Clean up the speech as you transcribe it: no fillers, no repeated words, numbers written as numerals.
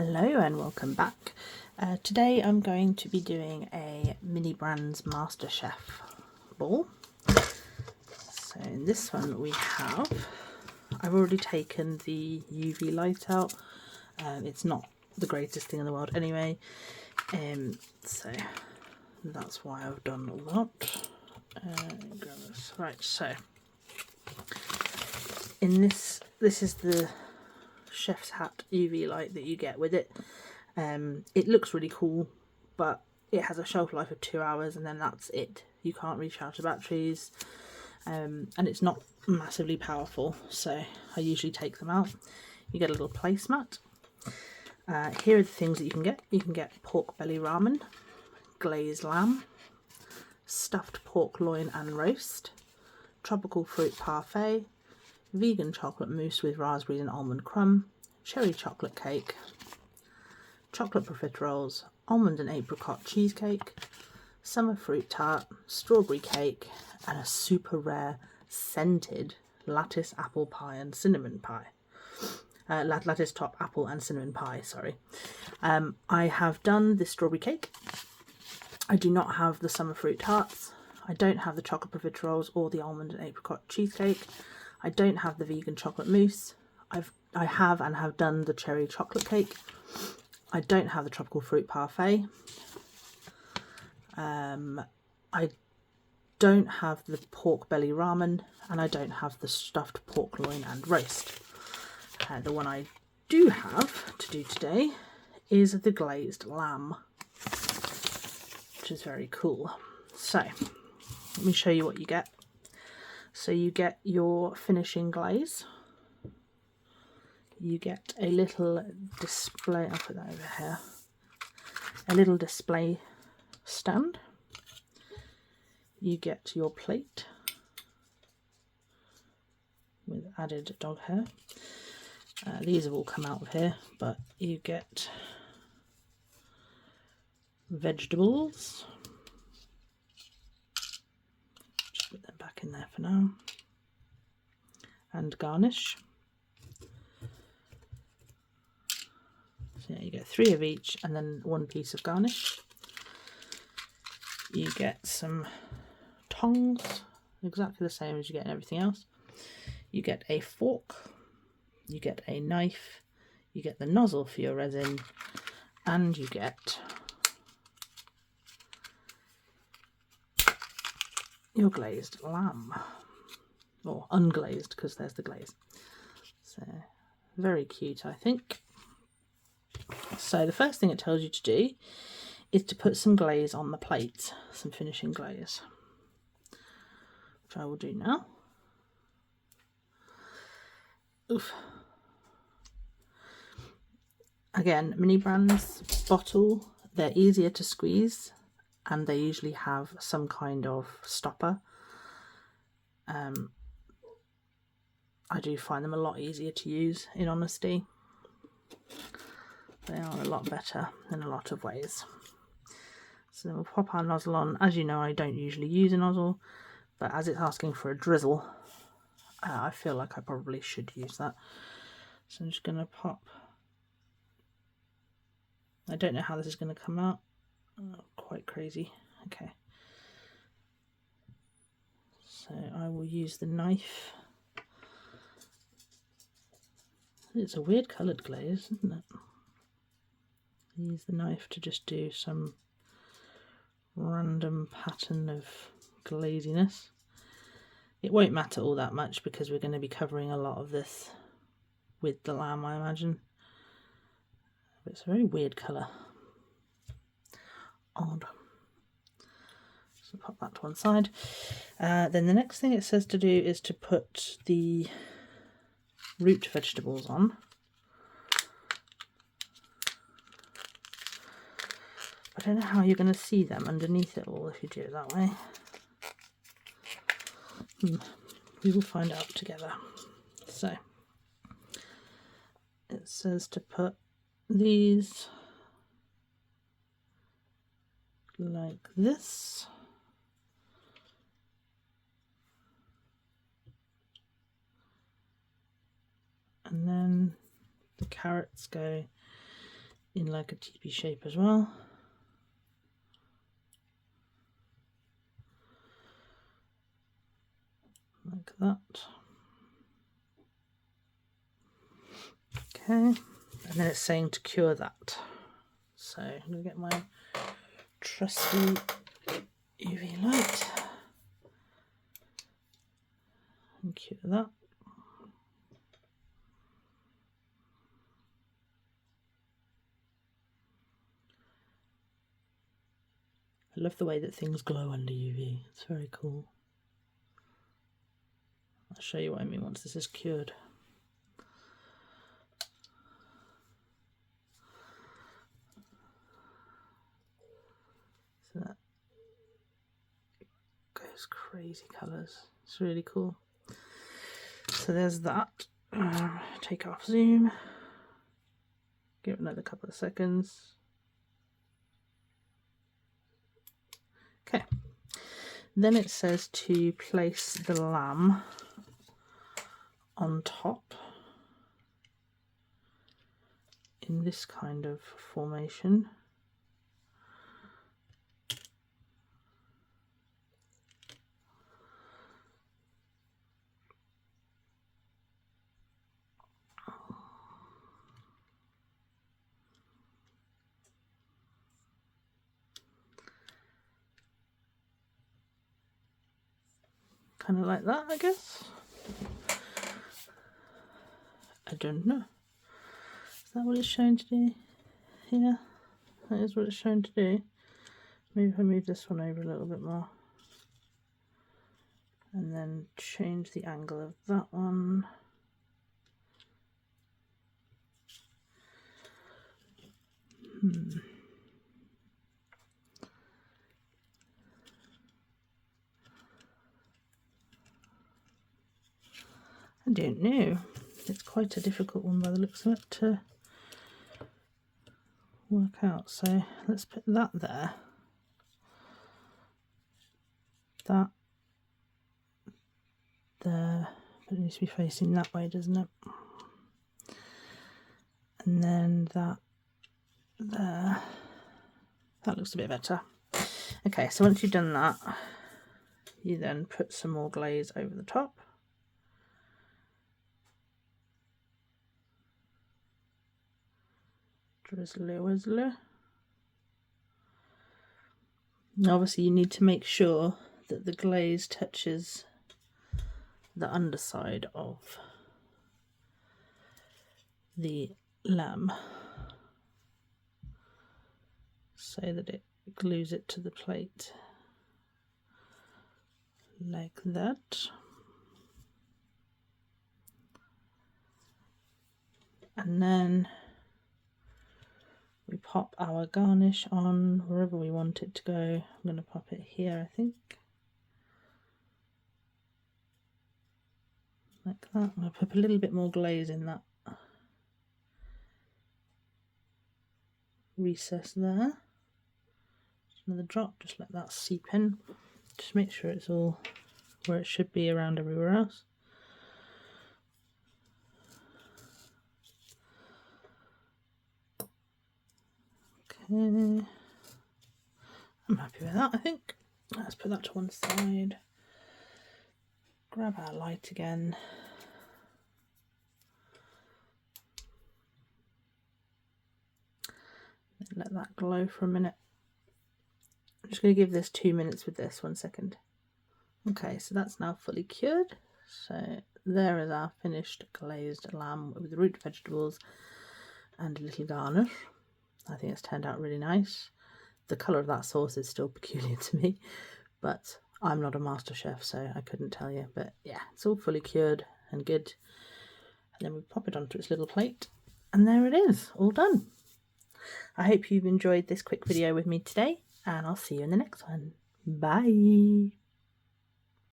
Hello and welcome back. Today I'm going to be doing a Mini Brands Masterchef ball. So in this one I've already taken the UV light out. It's not the greatest thing in the world anyway, so that's why I've done all that. Right, so in this is the chef's hat UV light that you get with it. It looks really cool, but it has a shelf life of 2 hours and then that's it. You can't recharge the batteries, and it's not massively powerful, so I usually take them out. You get a little placemat. Here are the things that you can get. You can get pork belly ramen, glazed lamb, stuffed pork loin and roast, tropical fruit parfait, vegan chocolate mousse with raspberries and almond crumb, cherry chocolate cake, chocolate profiteroles, almond and apricot cheesecake, summer fruit tart, strawberry cake, and a super rare scented lattice apple pie and cinnamon pie. Lattice top apple and cinnamon pie, sorry. I have done the strawberry cake. I do not have the summer fruit tarts. I don't have the chocolate profiteroles or the almond and apricot cheesecake. I don't have the vegan chocolate mousse. I have done the cherry chocolate cake. I don't have the tropical fruit parfait. I don't have the pork belly ramen, and I don't have the stuffed pork loin and roast. The one I do have to do today is the glazed lamb, which is very cool. So let me show you what you get. So you get your finishing glaze, you get a little display, I'll put that over here, a little display stand, you get your plate with added dog hair. These have all come out of here, but you get vegetables. Just put them back in there for now. And garnish. So yeah, you get 3 of each and then 1 piece of garnish. You get some tongs, exactly the same as you get in everything else. You get a fork, you get a knife, you get the nozzle for your resin, and you get your glazed lamb, or unglazed because there's the glaze. So very cute, I think. So the first thing it tells you to do is to put some glaze on the plate, some finishing glaze, which I will do now. Oof. Again, Mini Brands bottle, they're easier to squeeze and they usually have some kind of stopper. I do find them a lot easier to use, in honesty. They are a lot better in a lot of ways. So we'll pop our nozzle on. As you know, I don't usually use a nozzle, but as it's asking for a drizzle, I feel like I probably should use that. So I'm just going to pop. I don't know how this is going to come out. Oh, quite crazy. Okay. So I will use the knife. It's a weird coloured glaze, isn't it? Use the knife to just do some random pattern of glaziness. It won't matter all that much because we're going to be covering a lot of this with the lamb, I imagine. But it's a very weird colour. Odd. So pop that to one side. Then the next thing it says to do is to put the root vegetables on. I don't know how you're going to see them underneath it all if you do it that way. We will find out together. So it says to put these like this. And then the carrots go in like a teepee shape as well. Like that. Okay, and then it's saying to cure that. So I'm going to get my trusty UV light and cure that. I love the way that things glow under UV. It's very cool. I'll show you what I mean once this is cured. So that goes crazy colours. It's really cool. So there's that. Take off zoom. Give it another couple of seconds. Okay. Then it says to place the lamb on top in this kind of formation. Kind of like that, I guess. I don't know. Is that what it's shown to do? Yeah, that is what it's shown to do. Maybe if I move this one over a little bit more. And then change the angle of that one. I don't know. It's quite a difficult one by the looks of it to work out. So let's put that there. That there. But it needs to be facing that way, doesn't it? And then that there. That looks a bit better. Okay, so once you've done that, you then put some more glaze over the top. Drizzly whizzly. Now obviously you need to make sure that the glaze touches the underside of the lamb so that it glues it to the plate like that. And then we pop our garnish on wherever we want it to go. I'm going to pop it here, I think. Like that. I'm going to put a little bit more glaze in that recess there. Just another drop, just let that seep in. Just make sure it's all where it should be around everywhere else. Okay, I'm happy with that, I think. Let's put that to one side. Grab our light again. Let that glow for a minute. I'm just going to give this 2 minutes with this, 1 second. Okay, so that's now fully cured. So there is our finished glazed lamb with root vegetables and a little garnish. I think it's turned out really nice. The colour of that sauce is still peculiar to me, but I'm not a master chef, so I couldn't tell you. But yeah, it's all fully cured and good. And then we pop it onto its little plate, and there it is, all done. I hope you've enjoyed this quick video with me today, and I'll see you in the next one. Bye!